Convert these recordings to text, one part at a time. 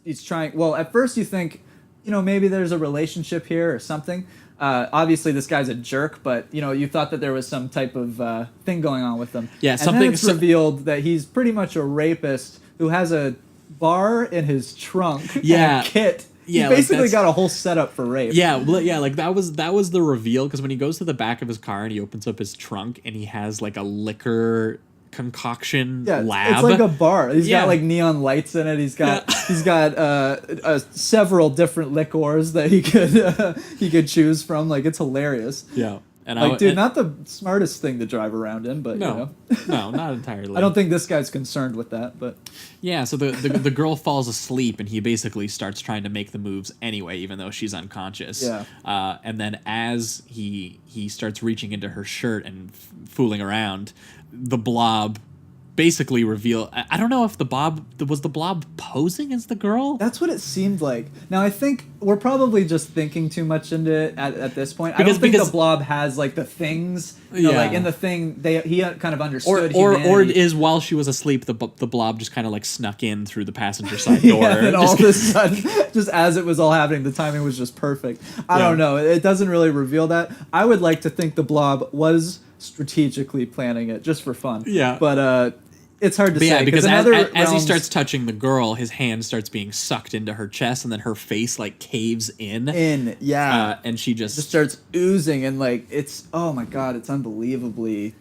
he's trying. Well, at first you think, maybe there's a relationship here or something. Obviously, this guy's a jerk, but you thought that there was some type of thing going on with him. Yeah, and something. then it's revealed that he's pretty much a rapist who has a bar in his trunk. Yeah. And a kit. Yeah, he basically like got a whole setup for rape. Yeah, like that was the reveal, because when he goes to the back of his car and he opens up his trunk and he has like a liquor concoction lab. It's like a bar. He's got like neon lights in it. He's got several different liqueurs that he could choose from. Like, it's hilarious. Yeah. And not the smartest thing to drive around in, but no, not entirely. I don't think this guy's concerned with that, but yeah. So the girl falls asleep, and he basically starts trying to make the moves anyway, even though she's unconscious. Yeah. And then as he starts reaching into her shirt and fooling around, the blob basically reveal. I don't know if the blob posing as the girl. That's what it seemed like. Now I think we're probably just thinking too much into it at this point. I don't think the blob has like the things. Like in the thing he kind of understood. Or is while she was asleep, the blob just kind of like snuck in through the passenger side door. And all of a sudden, just as it was all happening, the timing was just perfect. I don't know. It doesn't really reveal that. I would like to think the blob was strategically planning it just for fun. Yeah. But it's hard to say. Yeah, because as he starts touching the girl, his hand starts being sucked into her chest, and then her face like caves in. And she just starts oozing, and like it's, oh my god, it's unbelievably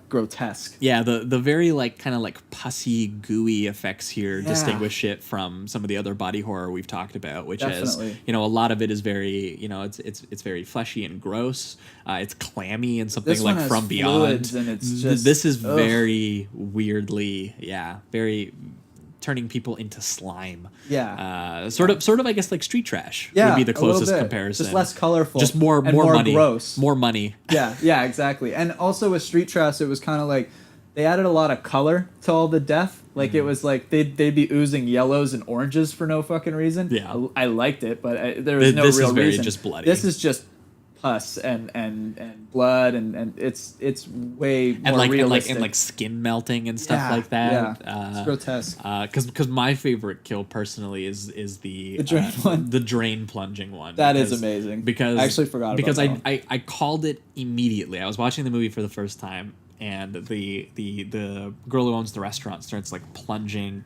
grotesque. Yeah, the very like kind of like pussy gooey effects here distinguish it from some of the other body horror we've talked about, which Definitely. is a lot of it is very it's very fleshy and gross. It's clammy and something like From Beyond. And it's just, this is very weirdly very turning people into slime. Yeah. Sort of I guess like street trash would be the closest comparison. Just less colorful. Just more money. Gross. More money. Yeah, exactly. And also with street trash, it was kind of like they added a lot of color to all the death. Like it was like they'd be oozing yellows and oranges for no fucking reason. Yeah. I liked it, but there was no this real is very reason. just bloody. This is just pus and blood and it's way more realistic. and skin melting and stuff like that. Yeah, it's grotesque. Because my favorite kill personally is the drain one, the drain plunging one. That is amazing. Because I actually forgot because about that I called it immediately. I was watching the movie for the first time, and the girl who owns the restaurant starts like plunging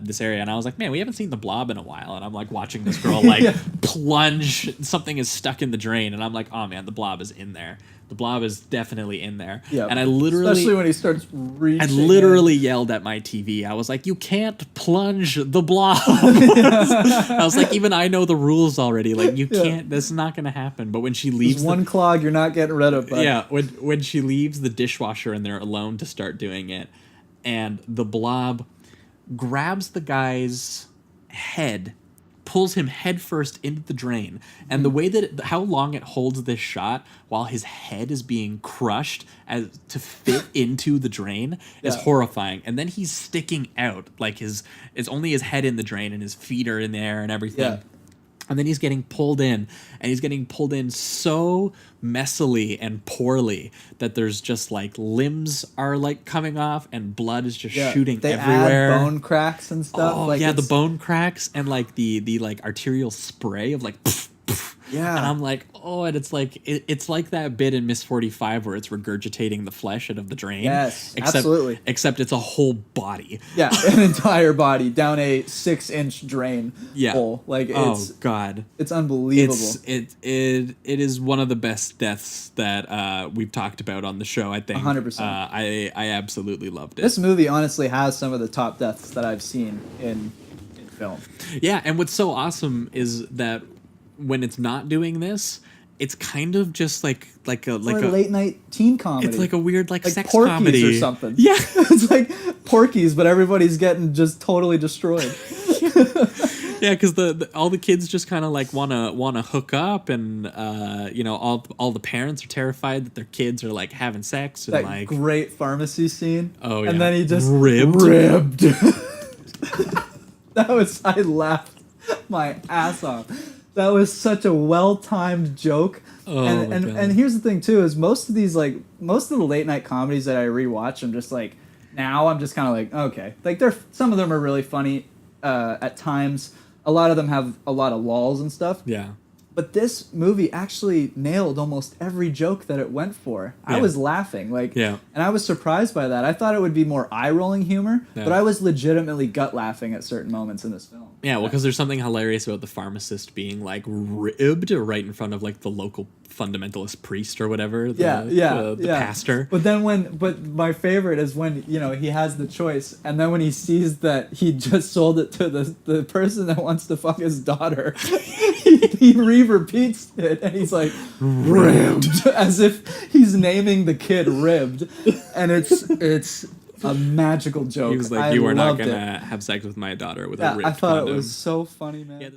this area, and I was like, man, we haven't seen the blob in a while, and I'm like watching this girl like plunge, something is stuck in the drain, and I'm like, oh man, the blob is in there. The blob is definitely in there. Yeah, and I literally, especially when he starts reaching, I literally yelled at my TV. I was like, you can't plunge the blob. I was like, even I know the rules already. Like, you can't, this is not going to happen. But when she leaves there's one clog you're not getting rid of. Buddy. Yeah, when she leaves the dishwasher and they're alone to start doing it, and the blob grabs the guy's head, pulls him headfirst into the drain, and the way that how long it holds this shot while his head is being crushed as to fit into the drain is horrifying. And then he's sticking out, like it's only his head in the drain and his feet are in there and everything. Yeah. And then he's getting pulled in, and he's getting pulled in so messily and poorly that there's just like limbs are like coming off and blood is just shooting they everywhere. Add bone cracks and stuff. Oh, the bone cracks and like the like arterial spray of like pff, pff. Yeah. And I'm like, oh, and it's like it's like that bit in Miss 45 where it's regurgitating the flesh out of the drain. Yes, absolutely. Except it's a whole body. Yeah, an entire body down a 6-inch drain hole. Like it's god, it's unbelievable. It is one of the best deaths that we've talked about on the show. I think 100%. I absolutely loved it. This movie honestly has some of the top deaths that I've seen in film. Yeah, and what's so awesome is that when it's not doing this, it's kind of just like a late night teen comedy. It's like a weird like sex Porky's comedy or something. Yeah, it's like Porky's, but everybody's getting just totally destroyed. Yeah, because all the kids just kind of like wanna hook up, and all the parents are terrified that their kids are like having sex and that like great pharmacy scene. Oh yeah, and then he just ribbed. I laughed my ass off. That was such a well-timed joke. Oh, and here's the thing too, is most of the late night comedies that I rewatch, I'm just like, now I'm just kind of like, okay, like some of them are really funny at times. A lot of them have a lot of lulls and stuff. Yeah. But this movie actually nailed almost every joke that it went for. I Yeah. was laughing, Yeah. and I was surprised by that. I thought it would be more eye-rolling humor, Yeah. but I was legitimately gut laughing at certain moments in this film. Yeah, well, because there's something hilarious about the pharmacist being like ribbed right in front of like the local fundamentalist priest or whatever. The pastor. But my favorite is when, you know, he has the choice, and then when he sees that he just sold it to the person that wants to fuck his daughter, he repeats it, and he's like, ribbed, as if he's naming the kid ribbed, and it's a magical joke. He was like, I "You are not loved it. gonna have sex with my daughter with Yeah, a ribbed I thought condom." it was so funny, man. Yeah,